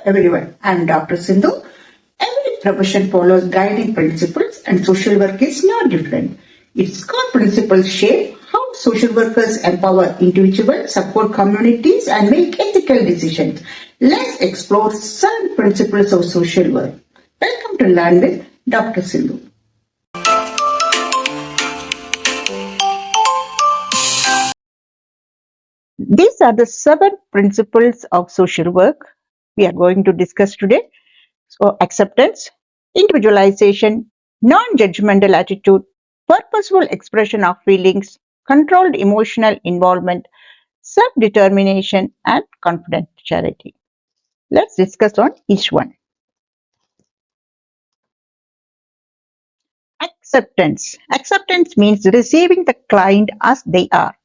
everyone. I'm Dr. Sindhu. Every profession follows guiding principles, and social work is no different. Its core principles shape how social workers empower individuals, support communities, and make ethical decisions. Let's explore some principles of social work. Welcome to Learn with Dr. Sindhu. These are the 7 principles of social work we are going to discuss today. So, acceptance, individualization, non judgmental attitude, purposeful expression of feelings, controlled emotional involvement, self determination, and confidentiality. Let's discuss on each one. Acceptance. Acceptance means receiving the client as they are.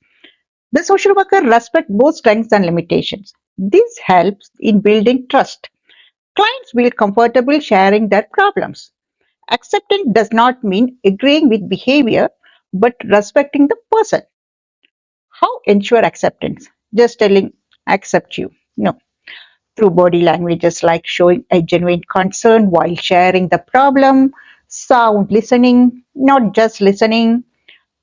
The social worker respects both strengths and limitations. This helps in building trust. Clients feel comfortable sharing their problems. Acceptance does not mean agreeing with behavior, but respecting the person. How ensure acceptance? Just telling, "I accept you." No. Through body languages like showing a genuine concern while sharing the problem, sound listening, not just listening,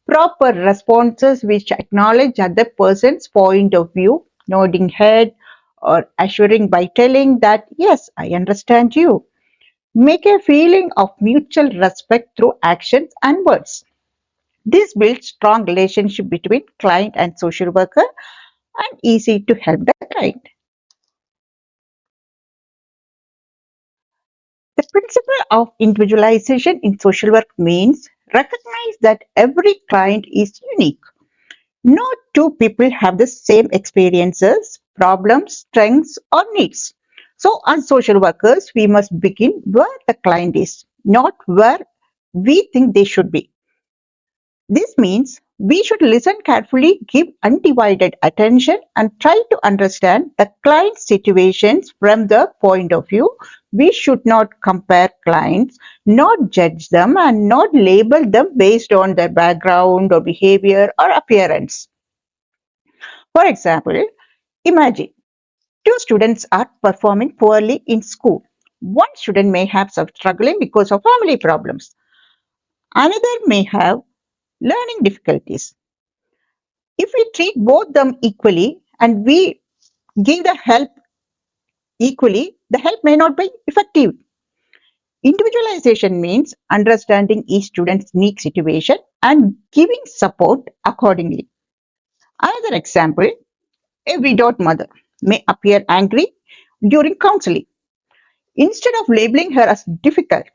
proper responses which acknowledge other person's point of view, nodding head or assuring by telling that, "Yes, I understand you." Make a feeling of mutual respect through actions and words. This builds strong relationship between client and social worker and easy to help the client. The principle of individualization in social work means recognize that every client is unique. No two people have the same experiences, problems, strengths, or needs. So, as social workers, we must begin where the client is, not where we think they should be. This means we should listen carefully, give undivided attention, and try to understand the client's situations from their point of view. We should not compare clients, not judge them, and not label them based on their background or behavior or appearance. For example, imagine two students are performing poorly in school. One student may have some struggling because of family problems. Another may have learning difficulties. If we treat both them equally and we give the help equally, the help may not be effective. Individualization means understanding each student's unique situation and giving support accordingly. Another example, a widowed mother may appear angry during counseling. Instead of labeling her as difficult,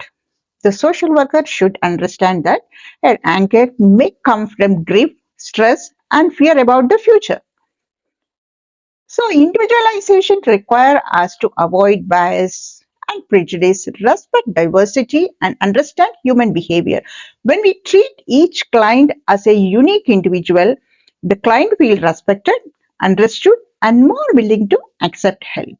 the social worker should understand that her anger may come from grief, stress, and fear about the future. So, individualization requires us to avoid bias and prejudice, respect diversity, and understand human behavior. When we treat each client as a unique individual, the client feels respected, understood, and more willing to accept help.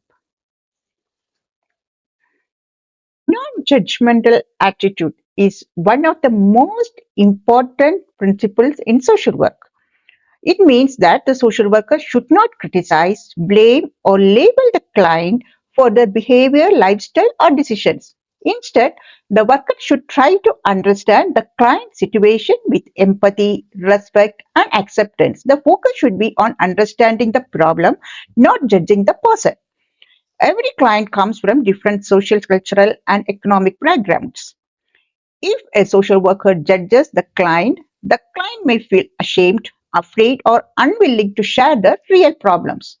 Non-judgmental attitude is one of the most important principles in social work. It means that the social worker should not criticize, blame, or label the client for their behavior, lifestyle, or decisions. Instead, the worker should try to understand the client's situation with empathy, respect, and acceptance. The focus should be on understanding the problem, not judging the person. Every client comes from different social, cultural, and economic backgrounds. If a social worker judges the client may feel ashamed, afraid, or unwilling to share the real problems.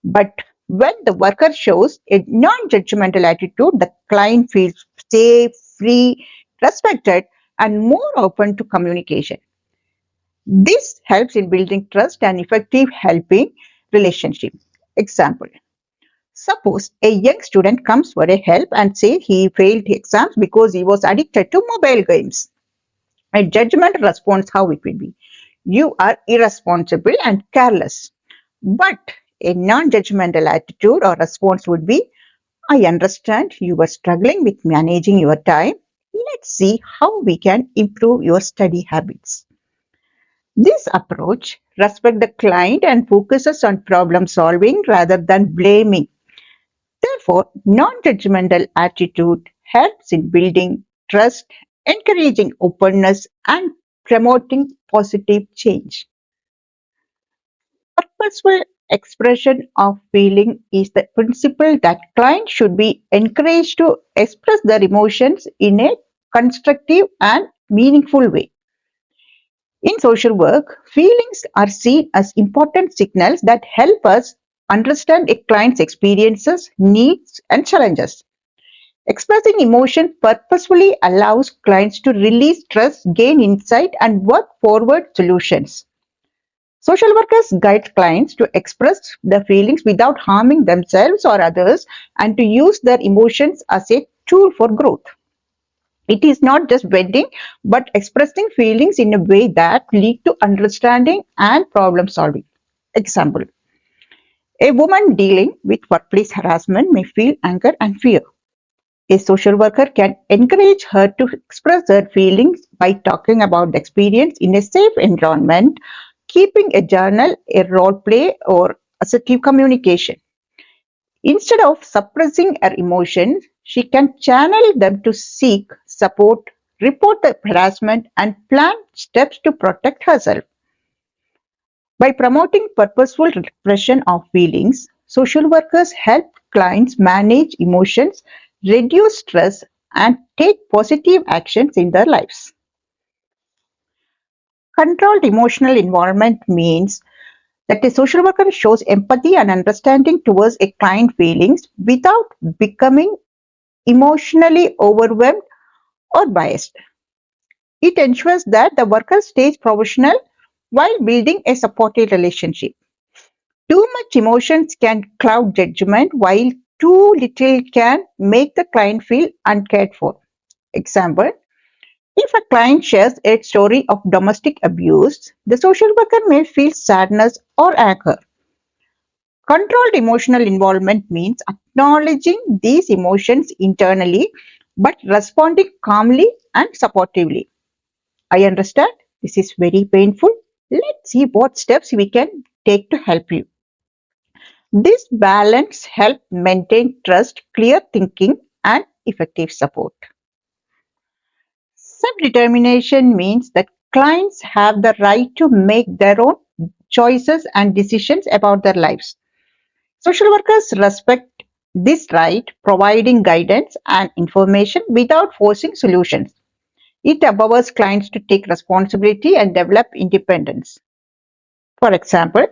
But when the worker shows a non judgmental attitude, the client feels safe, free, respected, and more open to communication. This helps in building trust and effective helping relationship. Example. Suppose a young student comes for a help and say he failed exams because he was addicted to mobile games. A judgmental response, how it will be? You are irresponsible and careless. But a non-judgmental attitude or response would be, I understand you were struggling with managing your time. Let's see how we can improve your study habits. This approach respects the client and focuses on problem solving rather than blaming. Their Therefore, non-judgmental attitude helps in building trust, encouraging openness, and promoting positive change. Purposeful expression of feeling is the principle that clients should be encouraged to express their emotions in a constructive and meaningful way. In social work, feelings are seen as important signals that help us understand a client's experiences, needs, and challenges. Expressing emotion purposefully allows clients to release stress, gain insight, and work forward solutions. Social workers guide clients to express their feelings without harming themselves or others and to use their emotions as a tool for growth. It is not just venting, but expressing feelings in a way that lead to understanding and problem solving. Example: a woman dealing with workplace harassment may feel anger and fear. A social worker can encourage her to express her feelings by talking about the experience in a safe environment, keeping a journal, a role play, or assertive communication. Instead of suppressing her emotions, she can channel them to seek support, report the harassment, and plan steps to protect herself. By promoting purposeful expression of feelings, social workers help clients manage emotions, reduce stress, and take positive actions in their lives. Controlled emotional environment means that a social worker shows empathy and understanding towards a client's feelings without becoming emotionally overwhelmed or biased. It ensures that the worker stays professional while building a supportive relationship. Too much emotions can cloud judgment, while too little can make the client feel uncared for. Example: if a client shares a story of domestic abuse, the social worker may feel sadness or anger. Controlled emotional involvement means acknowledging these emotions internally but responding calmly and supportively. I understand this is very painful. Let's see what steps we can take to help you. This balance helps maintain trust, clear thinking, and effective support. Self-determination means that clients have the right to make their own choices and decisions about their lives. Social workers respect this right, providing guidance and information without forcing solutions. It empowers clients to take responsibility and develop independence. For example,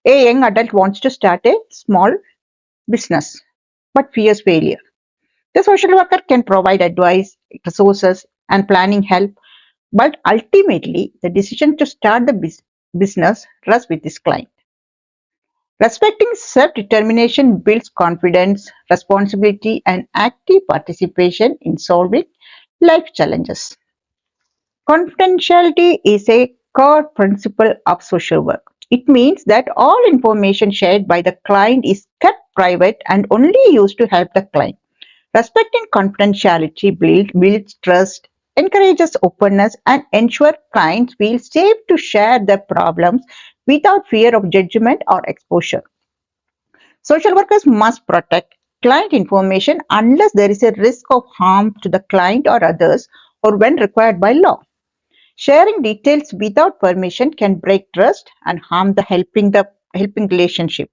a young adult wants to start a small business but fears failure. The social worker can provide advice, resources, and planning help, but ultimately, the decision to start the business rests with this client. Respecting self determination builds confidence, responsibility, and active participation in solving life challenges. Confidentiality is a core principle of social work. It means that all information shared by the client is kept private and only used to help the client. Respecting confidentiality builds trust, encourages openness, and ensures clients feel safe to share their problems without fear of judgment or exposure. Social workers must protect client information unless there is a risk of harm to the client or others or when required by law. Sharing details without permission can break trust and harm the helping relationship.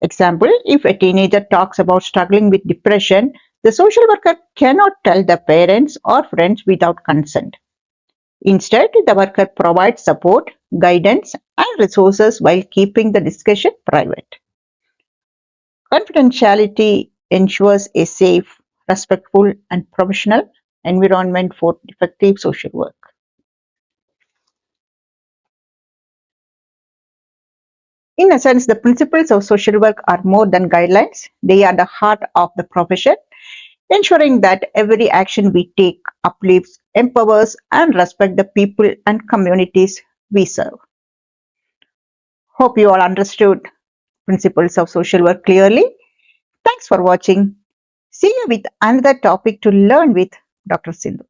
Example: if a teenager talks about struggling with depression, the social worker cannot tell the parents or friends without consent. Instead, the worker provides support, guidance, and resources while keeping the discussion private. Confidentiality ensures a safe, respectful, and professional environment for effective social work. In essence, the principles of social work are more than guidelines, they are the heart of the profession, ensuring that every action we take uplifts, empowers, and respects the people and communities we serve. Hope you all understood principles of social work clearly. Thanks for watching. See you with another topic to learn with Dr. Sindhu.